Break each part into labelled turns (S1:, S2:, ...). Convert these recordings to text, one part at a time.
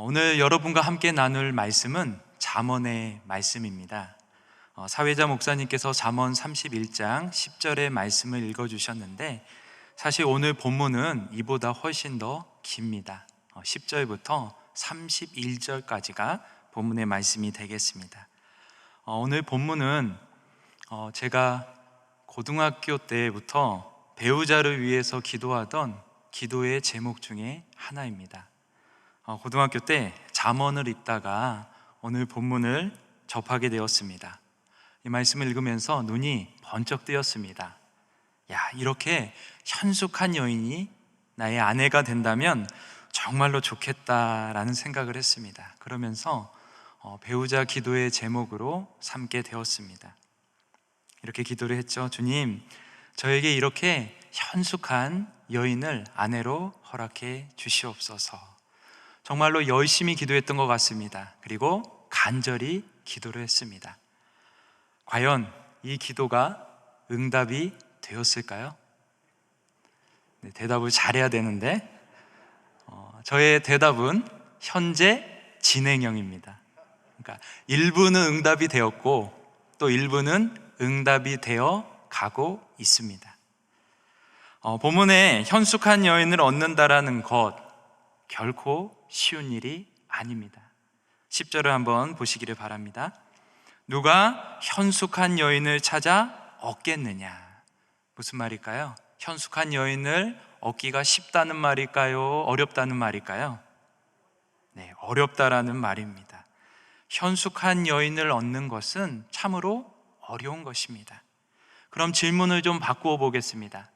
S1: 오늘 여러분과 함께 나눌 말씀은 잠언의 말씀입니다. 사회자 목사님께서 잠언 31장 10절의 말씀을 읽어주셨는데, 사실 오늘 본문은 이보다 훨씬 더 깁니다. 10절부터 31절까지가 본문의 말씀이 되겠습니다. 오늘 본문은 제가 고등학교 때부터 배우자를 위해서 기도하던 기도의 제목 중에 하나입니다. 고등학교 때 잠언을 읽다가 오늘 본문을 접하게 되었습니다. 이 말씀을 읽으면서 눈이 번쩍 뜨였습니다. 이렇게 현숙한 여인이 나의 아내가 된다면 정말로 좋겠다라는 생각을 했습니다. 그러면서 배우자 기도의 제목으로 삼게 되었습니다. 이렇게 기도를 했죠. 주님, 저에게 이렇게 현숙한 여인을 아내로 허락해 주시옵소서. 정말로 열심히 기도했던 것 같습니다. 그리고 간절히 기도를 했습니다. 과연 이 기도가 응답이 되었을까요? 네, 대답을 잘해야 되는데 저의 대답은 현재 진행형입니다. 그러니까 일부는 응답이 되었고 또 일부는 응답이 되어 가고 있습니다. 본문에 현숙한 여인을 얻는다라는 것, 결코 쉬운 일이 아닙니다. 10절을 한번 보시기를 바랍니다. 누가 현숙한 여인을 찾아 얻겠느냐? 무슨 말일까요? 현숙한 여인을 얻기가 쉽다는 말일까요? 어렵다는 말일까요? 네, 어렵다라는 말입니다. 현숙한 여인을 얻는 것은 참으로 어려운 것입니다. 그럼 질문을 좀 바꾸어 보겠습니다.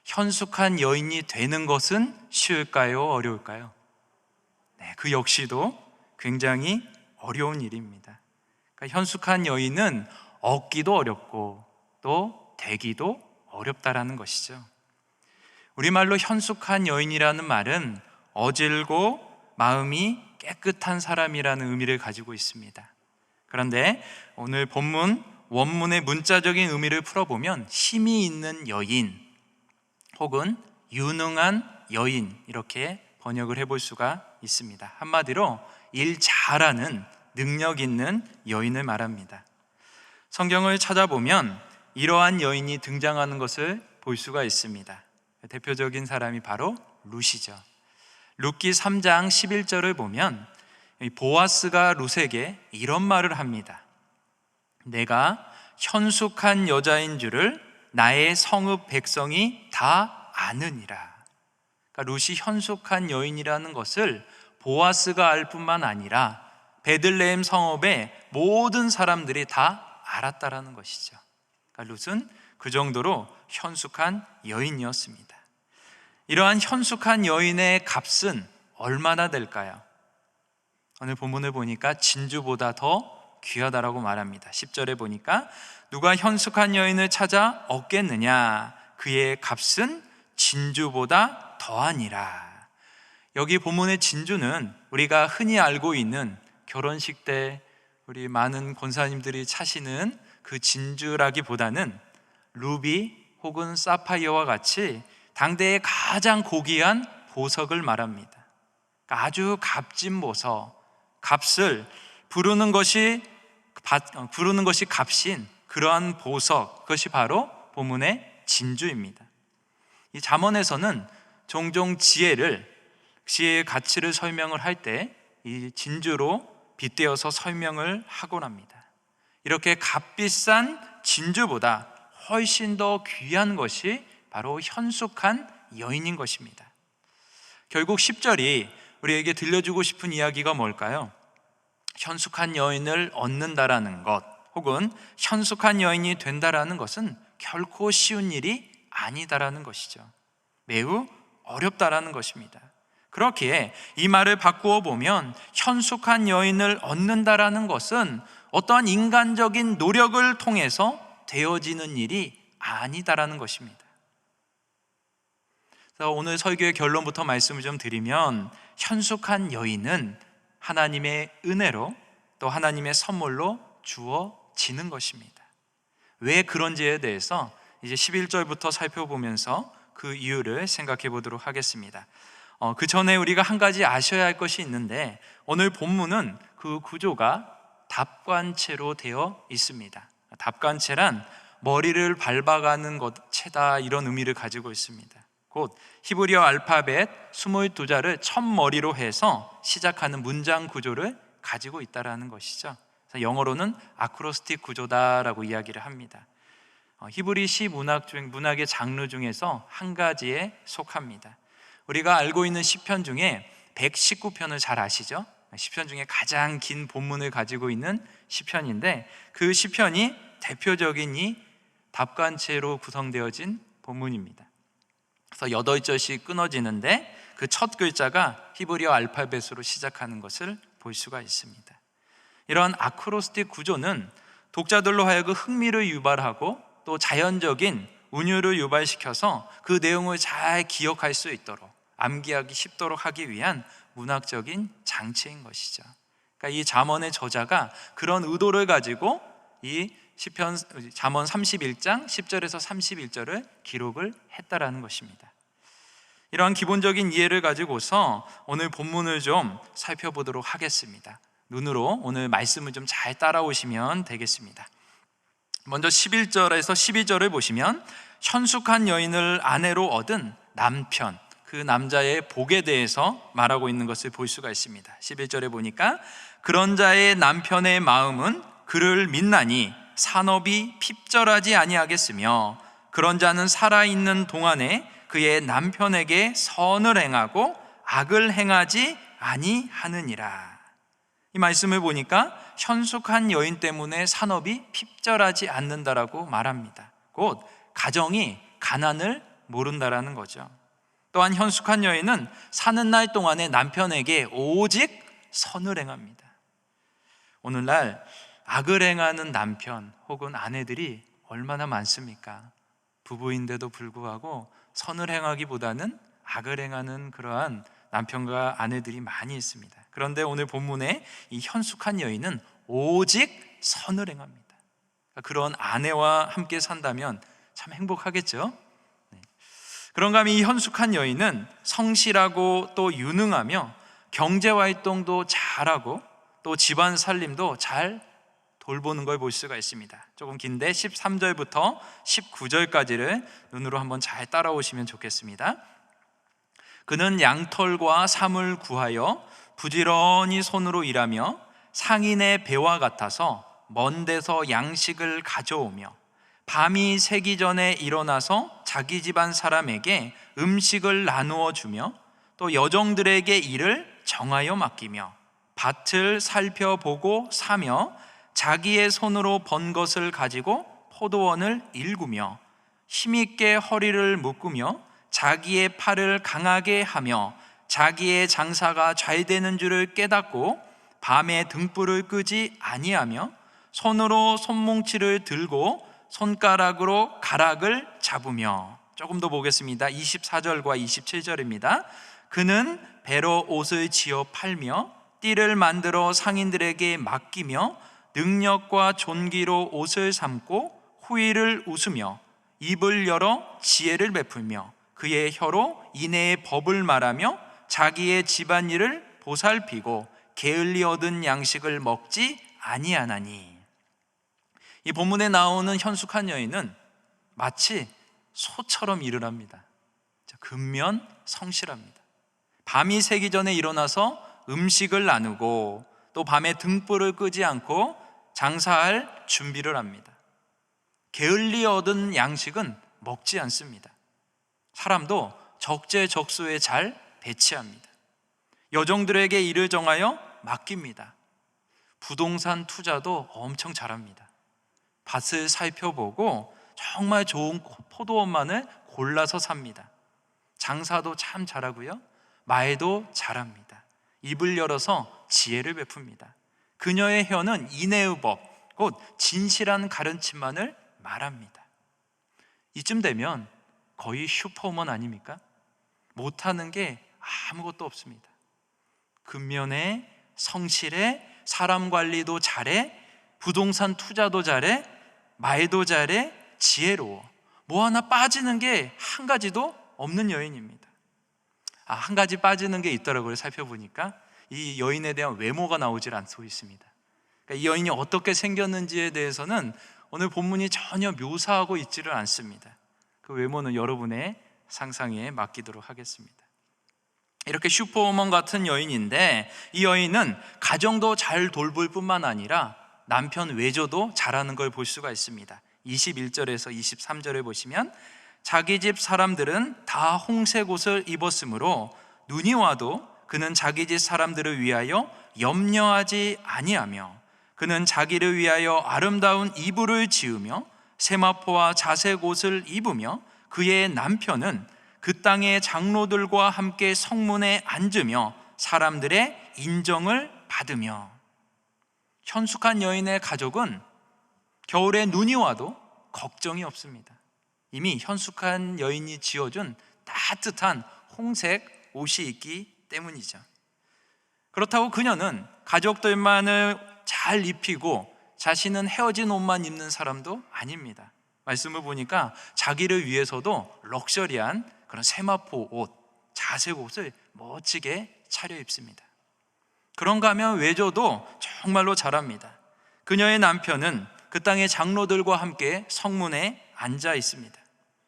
S1: 현숙한 여인이 되는 것은 쉬울까요? 어려울까요? 네, 그 역시도 굉장히 어려운 일입니다. 그러니까 현숙한 여인은 얻기도 어렵고 또 되기도 어렵다라는 것이죠. 우리말로 현숙한 여인이라는 말은 어질고 마음이 깨끗한 사람이라는 의미를 가지고 있습니다. 그런데 오늘 본문 원문의 문자적인 의미를 풀어보면 힘이 있는 여인 혹은 유능한 여인, 이렇게 번역을 해볼 수가 있습니다. 한마디로 일 잘하는 능력 있는 여인을 말합니다. 성경을 찾아보면 이러한 여인이 등장하는 것을 볼 수가 있습니다. 대표적인 사람이 바로 룻이죠. 룻기 3장 11절을 보면 보아스가 룻에게 이런 말을 합니다. 내가 현숙한 여자인 줄을 나의 성읍 백성이 다 아느니라. 그러니까 룻이 현숙한 여인이라는 것을 보아스가 알 뿐만 아니라 베들레헴 성읍의 모든 사람들이 다 알았다라는 것이죠. 그러니까 룻은 그 정도로 현숙한 여인이었습니다. 이러한 현숙한 여인의 값은 얼마나 될까요? 오늘 본문을 보니까 진주보다 더 귀하다라고 말합니다. 10절에 보니까 누가 현숙한 여인을 찾아 얻겠느냐? 그의 값은 진주보다 더하니라. 여기 본문의 진주는 우리가 흔히 알고 있는 결혼식 때 우리 많은 권사님들이 차시는 그 진주라기보다는 루비 혹은 사파이어와 같이 당대의 가장 고귀한 보석을 말합니다. 그러니까 아주 값진 보석, 값을 부르는 것이 값인 그러한 보석, 그것이 바로 본문의 진주입니다. 이 잠언에서는 종종 지혜의 가치를 설명을 할 때 이 진주로 빗대어서 설명을 하곤 합니다. 이렇게 값비싼 진주보다 훨씬 더 귀한 것이 바로 현숙한 여인인 것입니다. 결국 10절이 우리에게 들려주고 싶은 이야기가 뭘까요? 현숙한 여인을 얻는다라는 것 혹은 현숙한 여인이 된다라는 것은 결코 쉬운 일이 아니다라는 것이죠. 매우 어렵다라는 것입니다. 그렇기에 이 말을 바꾸어 보면 현숙한 여인을 얻는다라는 것은 어떠한 인간적인 노력을 통해서 되어지는 일이 아니다라는 것입니다. 그래서 오늘 설교의 결론부터 말씀을 좀 드리면 현숙한 여인은 하나님의 은혜로 또 하나님의 선물로 주어지는 것입니다. 왜 그런지에 대해서 이제 11절부터 살펴보면서 그 이유를 생각해 보도록 하겠습니다. 그 전에 우리가 한 가지 아셔야 할 것이 있는데, 오늘 본문은 그 구조가 답관체로 되어 있습니다. 답관체란 머리를 밟아가는 채다, 이런 의미를 가지고 있습니다. 곧 히브리어 알파벳 22자를 첫 머리로 해서 시작하는 문장 구조를 가지고 있다는 것이죠. 그래서 영어로는 아크로스틱 구조다라고 이야기를 합니다. 히브리 시 문학의 장르 중에서 한 가지에 속합니다. 우리가 알고 있는 시편 중에 119편을 잘 아시죠? 시편 중에 가장 긴 본문을 가지고 있는 시편인데, 그 시편이 대표적인 이 답관체로 구성되어진 본문입니다. 그래서 8절씩 끊어지는데 그 첫 글자가 히브리어 알파벳으로 시작하는 것을 볼 수가 있습니다. 이러한 아크로스틱 구조는 독자들로 하여금 흥미를 유발하고 또 자연적인 운율을 유발시켜서 그 내용을 잘 기억할 수 있도록, 암기하기 쉽도록 하기 위한 문학적인 장치인 것이죠. 그러니까 이 잠언의 저자가 그런 의도를 가지고 이 시편 잠언 31장 10절에서 31절을 기록을 했다라는 것입니다. 이러한 기본적인 이해를 가지고서 오늘 본문을 좀 살펴보도록 하겠습니다. 눈으로 오늘 말씀을 좀 잘 따라오시면 되겠습니다. 먼저 11절에서 12절을 보시면 현숙한 여인을 아내로 얻은 남편, 그 남자의 복에 대해서 말하고 있는 것을 볼 수가 있습니다. 11절에 보니까 그런 자의 남편의 마음은 그를 믿나니 산업이 핍절하지 아니하겠으며 그런 자는 살아있는 동안에 그의 남편에게 선을 행하고 악을 행하지 아니하느니라. 이 말씀을 보니까 현숙한 여인 때문에 산업이 핍절하지 않는다라고 말합니다. 곧 가정이 가난을 모른다라는 거죠. 또한 현숙한 여인은 사는 날 동안에 남편에게 오직 선을 행합니다. 오늘날 악을 행하는 남편 혹은 아내들이 얼마나 많습니까? 부부인데도 불구하고 선을 행하기보다는 악을 행하는 그러한 남편과 아내들이 많이 있습니다. 그런데 오늘 본문에 이 현숙한 여인은 오직 선을 행합니다. 그런 아내와 함께 산다면 참 행복하겠죠? 그런가 하면 이 현숙한 여인은 성실하고 또 유능하며 경제활동도 잘하고 또 집안 살림도 잘 돌보는 걸 볼 수가 있습니다. 조금 긴데 13절부터 19절까지를 눈으로 한번 잘 따라오시면 좋겠습니다. 그는 양털과 삼을 구하여 부지런히 손으로 일하며 상인의 배와 같아서 먼 데서 양식을 가져오며 밤이 새기 전에 일어나서 자기 집안 사람에게 음식을 나누어 주며 또 여종들에게 일을 정하여 맡기며 밭을 살펴보고 사며 자기의 손으로 번 것을 가지고 포도원을 일구며 힘있게 허리를 묶으며 자기의 팔을 강하게 하며 자기의 장사가 잘 되는 줄을 깨닫고 밤에 등불을 끄지 아니하며 손으로 손뭉치를 들고 손가락으로 가락을 잡으며. 조금 더 보겠습니다. 24절과 27절입니다. 그는 배로 옷을 지어 팔며 띠를 만들어 상인들에게 맡기며 능력과 존귀로 옷을 삼고 후일을 웃으며 입을 열어 지혜를 베풀며 그의 혀로 인애의 법을 말하며 자기의 집안일을 보살피고 게을리 얻은 양식을 먹지 아니하나니. 이 본문에 나오는 현숙한 여인은 마치 소처럼 일을 합니다. 근면 성실합니다. 밤이 새기 전에 일어나서 음식을 나누고 또 밤에 등불을 끄지 않고 장사할 준비를 합니다. 게을리 얻은 양식은 먹지 않습니다. 사람도 적재적소에 잘 배치합니다. 여종들에게 일을 정하여 맡깁니다. 부동산 투자도 엄청 잘합니다. 밭을 살펴보고 정말 좋은 포도원만을 골라서 삽니다. 장사도 참 잘하고요, 말도 잘합니다. 입을 열어서 지혜를 베풉니다. 그녀의 혀는 인애의 법, 곧 진실한 가르침만을 말합니다. 이쯤 되면 거의 슈퍼우먼 아닙니까? 못하는 게 아무것도 없습니다. 근면에 성실해, 사람 관리도 잘해, 부동산 투자도 잘해, 말도 잘해, 지혜로워. 뭐 하나 빠지는 게 한 가지도 없는 여인입니다. 한 가지 빠지는 게 있더라고요. 살펴보니까 이 여인에 대한 외모가 나오질 않고 있습니다. 그러니까 이 여인이 어떻게 생겼는지에 대해서는 오늘 본문이 전혀 묘사하고 있지를 않습니다. 그 외모는 여러분의 상상에 맡기도록 하겠습니다. 이렇게 슈퍼우먼 같은 여인인데, 이 여인은 가정도 잘 돌볼 뿐만 아니라 남편 외조도 잘하는 걸 볼 수가 있습니다. 21절에서 23절에 보시면, 자기 집 사람들은 다 홍색 옷을 입었으므로 눈이 와도 그는 자기 집 사람들을 위하여 염려하지 아니하며, 그는 자기를 위하여 아름다운 이불을 지으며 세마포와 자색 옷을 입으며, 그의 남편은 그 땅의 장로들과 함께 성문에 앉으며 사람들의 인정을 받으며. 현숙한 여인의 가족은 겨울에 눈이 와도 걱정이 없습니다. 이미 현숙한 여인이 지어준 따뜻한 홍색 옷이 있기 때문이죠. 그렇다고 그녀는 가족들만을 잘 입히고 자신은 헤어진 옷만 입는 사람도 아닙니다. 말씀을 보니까 자기를 위해서도 럭셔리한 그런 세마포 옷, 자색 옷을 멋지게 차려입습니다. 그런가 하면 외조도 정말로 잘합니다. 그녀의 남편은 그 땅의 장로들과 함께 성문에 앉아 있습니다.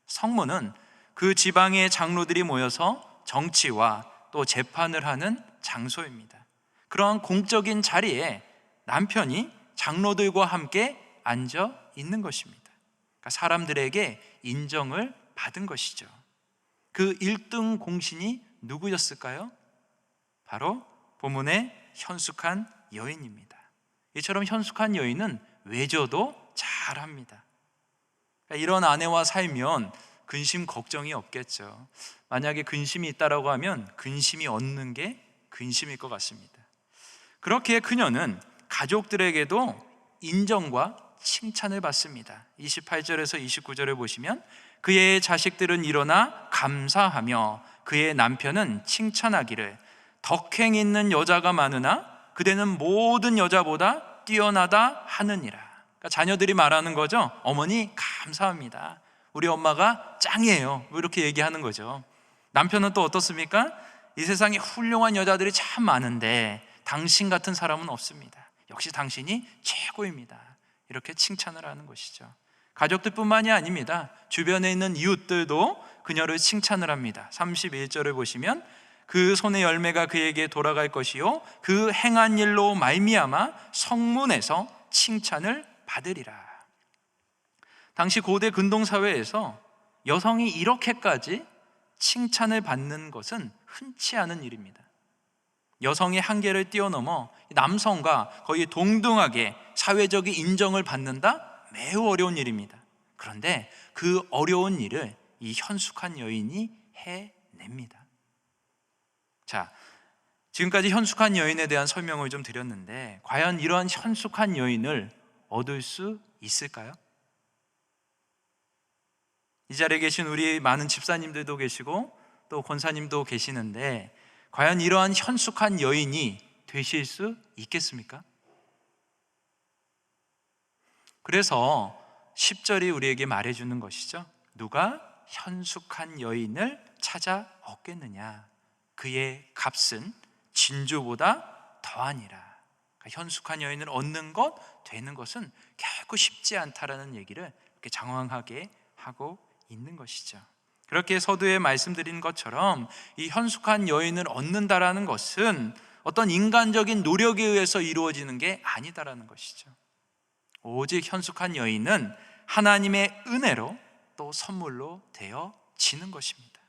S1: 성문은 그 지방의 장로들이 모여서 정치와 또 재판을 하는 장소입니다. 그러한 공적인 자리에 남편이 장로들과 함께 앉아 있는 것입니다. 그러니까 사람들에게 인정을 받은 것이죠. 그 1등 공신이 누구였을까요? 바로 본문의 현숙한 여인입니다. 이처럼 현숙한 여인은 외조도 잘합니다. 그러니까 이런 아내와 살면 근심 걱정이 없겠죠. 만약에 근심이 있다라고 하면 근심이 얻는 게 근심일 것 같습니다. 그렇게 그녀는 가족들에게도 인정과 칭찬을 받습니다. 28절에서 29절을 보시면, 그의 자식들은 일어나 감사하며 그의 남편은 칭찬하기를, 덕행 있는 여자가 많으나 그대는 모든 여자보다 뛰어나다 하느니라. 그러니까 자녀들이 말하는 거죠. 어머니 감사합니다, 우리 엄마가 짱이에요, 이렇게 얘기하는 거죠. 남편은 또 어떻습니까? 이 세상에 훌륭한 여자들이 참 많은데 당신 같은 사람은 없습니다, 역시 당신이 최고입니다, 이렇게 칭찬을 하는 것이죠. 가족들뿐만이 아닙니다. 주변에 있는 이웃들도 그녀를 칭찬을 합니다. 31절을 보시면, 그 손의 열매가 그에게 돌아갈 것이요 그 행한 일로 말미암아 성문에서 칭찬을 받으리라. 당시 고대 근동사회에서 여성이 이렇게까지 칭찬을 받는 것은 흔치 않은 일입니다. 여성의 한계를 뛰어넘어 남성과 거의 동등하게 사회적인 인정을 받는다? 매우 어려운 일입니다. 그런데 그 어려운 일을 이 현숙한 여인이 해냅니다. 자, 지금까지 현숙한 여인에 대한 설명을 좀 드렸는데, 과연 이러한 현숙한 여인을 얻을 수 있을까요? 이 자리에 계신 우리 많은 집사님들도 계시고 또 권사님도 계시는데, 과연 이러한 현숙한 여인이 되실 수 있겠습니까? 그래서 10절이 우리에게 말해주는 것이죠. 누가 현숙한 여인을 찾아 얻겠느냐? 그의 값은 진주보다 더하니라. 그러니까 현숙한 여인을 얻는 것, 되는 것은 결코 쉽지 않다라는 얘기를 이렇게 장황하게 하고 있는 것이죠. 그렇게 서두에 말씀드린 것처럼 이 현숙한 여인을 얻는다라는 것은 어떤 인간적인 노력에 의해서 이루어지는 게 아니다라는 것이죠. 오직 현숙한 여인은 하나님의 은혜로 또 선물로 되어지는 것입니다.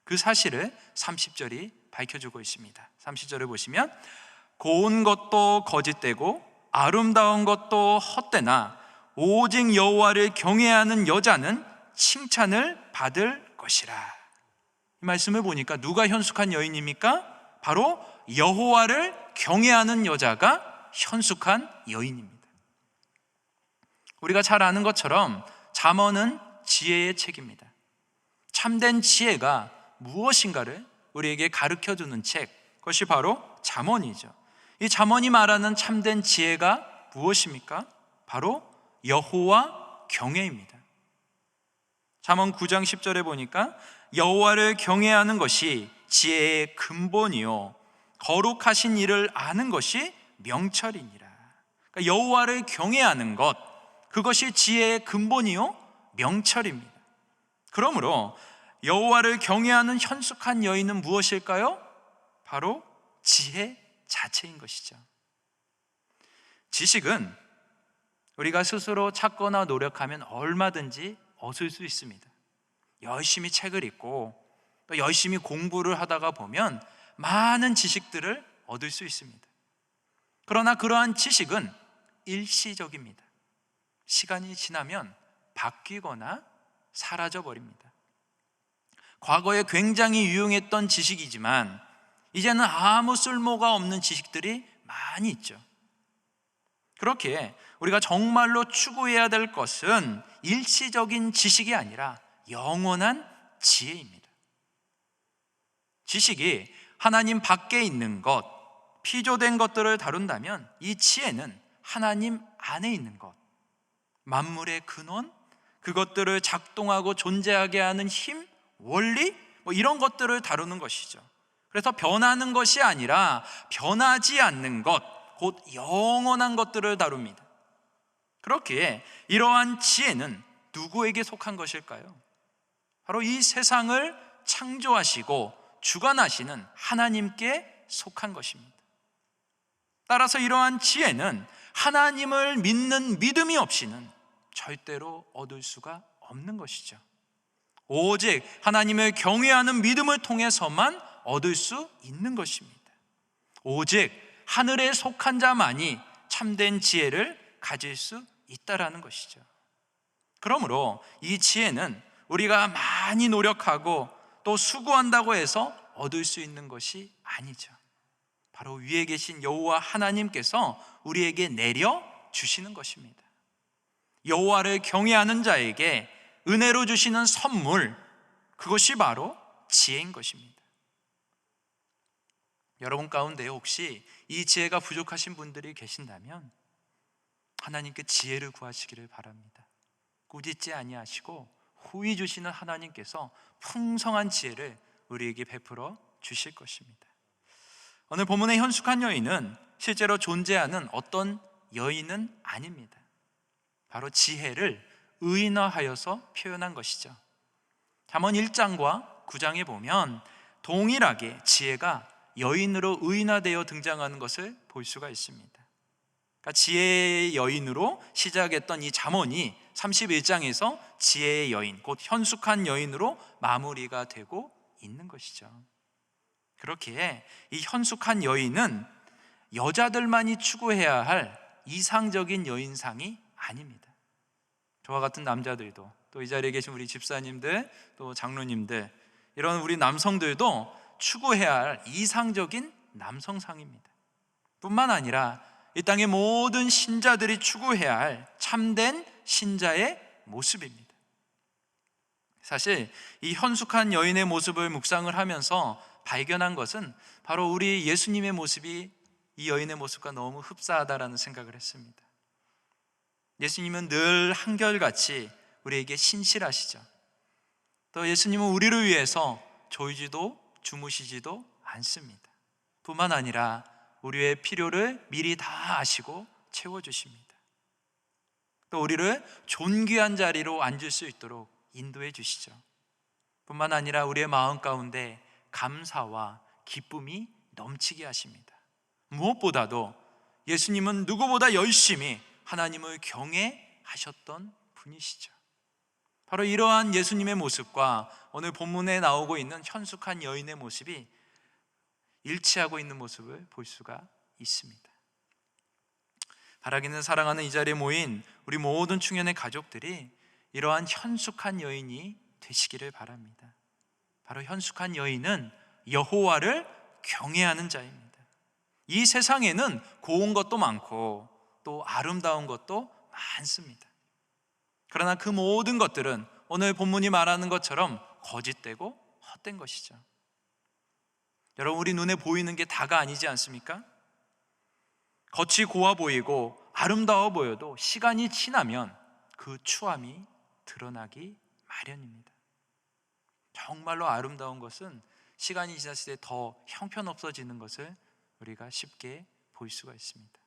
S1: 그 사실을 30절이 밝혀주고 있습니다. 30절을 보시면, 고운 것도 거짓되고 아름다운 것도 헛되나 오직 여호와를 경외하는 여자는 칭찬을 받을 것이라. 이 말씀을 보니까 누가 현숙한 여인입니까? 바로 여호와를 경외하는 여자가 현숙한 여인입니다. 우리가 잘 아는 것처럼 잠언은 지혜의 책입니다. 참된 지혜가 무엇인가를 우리에게 가르쳐주는 책, 그것이 바로 잠언이죠. 이 잠언이 말하는 참된 지혜가 무엇입니까? 바로 여호와 경외입니다. 잠언 9장 10절에 보니까 여호와를 경외하는 것이 지혜의 근본이요 거룩하신 이를 아는 것이 명철이니라. 그러니까 여호와를 경외하는 것, 그것이 지혜의 근본이요 명철입니다. 그러므로 여호와를 경외하는 현숙한 여인은 무엇일까요? 바로 지혜 자체인 것이죠. 지식은 우리가 스스로 찾거나 노력하면 얼마든지 얻을 수 있습니다. 열심히 책을 읽고 또 열심히 공부를 하다가 보면 많은 지식들을 얻을 수 있습니다. 그러나 그러한 지식은 일시적입니다. 시간이 지나면 바뀌거나 사라져 버립니다. 과거에 굉장히 유용했던 지식이지만 이제는 아무 쓸모가 없는 지식들이 많이 있죠. 그렇게 우리가 정말로 추구해야 될 것은 일시적인 지식이 아니라 영원한 지혜입니다. 지식이 하나님 밖에 있는 것, 피조된 것들을 다룬다면 이 지혜는 하나님 안에 있는 것, 만물의 근원, 그것들을 작동하고 존재하게 하는 힘, 원리, 이런 것들을 다루는 것이죠. 그래서 변하는 것이 아니라 변하지 않는 것, 곧 영원한 것들을 다룹니다. 그렇기에 이러한 지혜는 누구에게 속한 것일까요? 바로 이 세상을 창조하시고 주관하시는 하나님께 속한 것입니다. 따라서 이러한 지혜는 하나님을 믿는 믿음이 없이는 절대로 얻을 수가 없는 것이죠. 오직 하나님을 경외하는 믿음을 통해서만 얻을 수 있는 것입니다. 오직 하늘에 속한 자만이 참된 지혜를 가질 수 있다라는 것이죠. 그러므로 이 지혜는 우리가 많이 노력하고 또 수고한다고 해서 얻을 수 있는 것이 아니죠. 바로 위에 계신 여호와 하나님께서 우리에게 내려 주시는 것입니다. 여호와를 경외하는 자에게 은혜로 주시는 선물, 그것이 바로 지혜인 것입니다. 여러분 가운데 혹시 이 지혜가 부족하신 분들이 계신다면 하나님께 지혜를 구하시기를 바랍니다. 꾸짖지 아니하시고 후히 주시는 하나님께서 풍성한 지혜를 우리에게 베풀어 주실 것입니다. 오늘 본문의 현숙한 여인은 실제로 존재하는 어떤 여인은 아닙니다. 바로 지혜를 의인화하여서 표현한 것이죠. 잠언 1장과 9장에 보면 동일하게 지혜가 여인으로 의인화되어 등장하는 것을 볼 수가 있습니다. 그러니까 지혜의 여인으로 시작했던 이 잠언이 31장에서 지혜의 여인, 곧 현숙한 여인으로 마무리가 되고 있는 것이죠. 그렇기에 이 현숙한 여인은 여자들만이 추구해야 할 이상적인 여인상이 아닙니다. 저와 같은 남자들도, 또 이 자리에 계신 우리 집사님들, 또 장로님들, 이런 우리 남성들도 추구해야 할 이상적인 남성상입니다. 뿐만 아니라 이 땅의 모든 신자들이 추구해야 할 참된 신자의 모습입니다. 사실 이 현숙한 여인의 모습을 묵상을 하면서 발견한 것은 바로 우리 예수님의 모습이 이 여인의 모습과 너무 흡사하다라는 생각을 했습니다. 예수님은 늘 한결같이 우리에게 신실하시죠. 또 예수님은 우리를 위해서 졸지도 주무시지도 않습니다. 뿐만 아니라 우리의 필요를 미리 다 아시고 채워주십니다. 또 우리를 존귀한 자리로 앉을 수 있도록 인도해 주시죠. 뿐만 아니라 우리의 마음 가운데 감사와 기쁨이 넘치게 하십니다. 무엇보다도 예수님은 누구보다 열심히 하나님을 경외하셨던 분이시죠. 바로 이러한 예수님의 모습과 오늘 본문에 나오고 있는 현숙한 여인의 모습이 일치하고 있는 모습을 볼 수가 있습니다. 바라기는 사랑하는 이 자리에 모인 우리 모든 충현의 가족들이 이러한 현숙한 여인이 되시기를 바랍니다. 바로 현숙한 여인은 여호와를 경외하는 자입니다. 이 세상에는 고운 것도 많고 또 아름다운 것도 많습니다. 그러나 그 모든 것들은 오늘 본문이 말하는 것처럼 거짓되고 헛된 것이죠. 여러분, 우리 눈에 보이는 게 다가 아니지 않습니까? 겉이 고와 보이고 아름다워 보여도 시간이 지나면 그 추함이 드러나기 마련입니다. 정말로 아름다운 것은 시간이 지났을 때 더 형편없어지는 것을 우리가 쉽게 볼 수가 있습니다.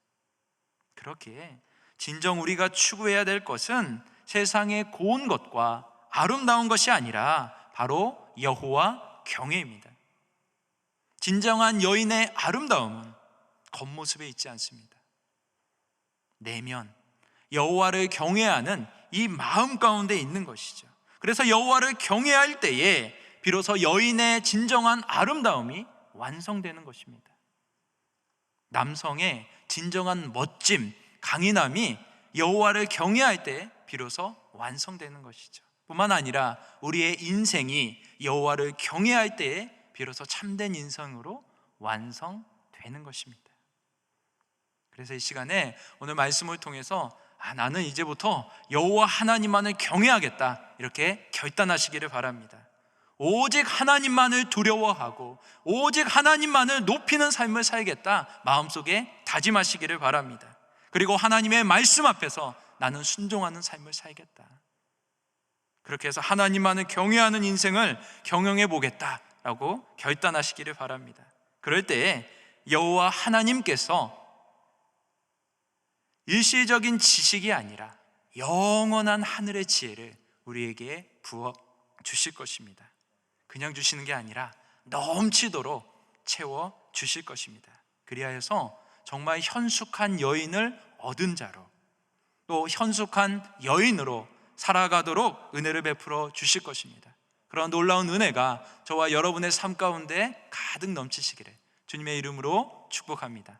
S1: 그렇기에 진정 우리가 추구해야 될 것은 세상의 고운 것과 아름다운 것이 아니라 바로 여호와 경외입니다. 진정한 여인의 아름다움은 겉모습에 있지 않습니다. 내면 여호와를 경외하는 이 마음 가운데 있는 것이죠. 그래서 여호와를 경외할 때에 비로소 여인의 진정한 아름다움이 완성되는 것입니다. 남성의 진정한 멋짐, 강인함이 여호와를 경외할 때 비로소 완성되는 것이죠. 뿐만 아니라 우리의 인생이 여호와를 경외할 때에 비로소 참된 인생으로 완성되는 것입니다. 그래서 이 시간에 오늘 말씀을 통해서 나는 이제부터 여호와 하나님만을 경외하겠다, 이렇게 결단하시기를 바랍니다. 오직 하나님만을 두려워하고 오직 하나님만을 높이는 삶을 살겠다, 마음속에 다짐하시기를 바랍니다. 그리고 하나님의 말씀 앞에서 나는 순종하는 삶을 살겠다, 그렇게 해서 하나님만을 경외하는 인생을 경영해 보겠다라고 결단하시기를 바랍니다. 그럴 때에 여호와 하나님께서 일시적인 지식이 아니라 영원한 하늘의 지혜를 우리에게 부어 주실 것입니다. 그냥 주시는 게 아니라 넘치도록 채워 주실 것입니다. 그리하여서 정말 현숙한 여인을 얻은 자로, 또 현숙한 여인으로 살아가도록 은혜를 베풀어 주실 것입니다. 그런 놀라운 은혜가 저와 여러분의 삶 가운데 가득 넘치시기를 주님의 이름으로 축복합니다.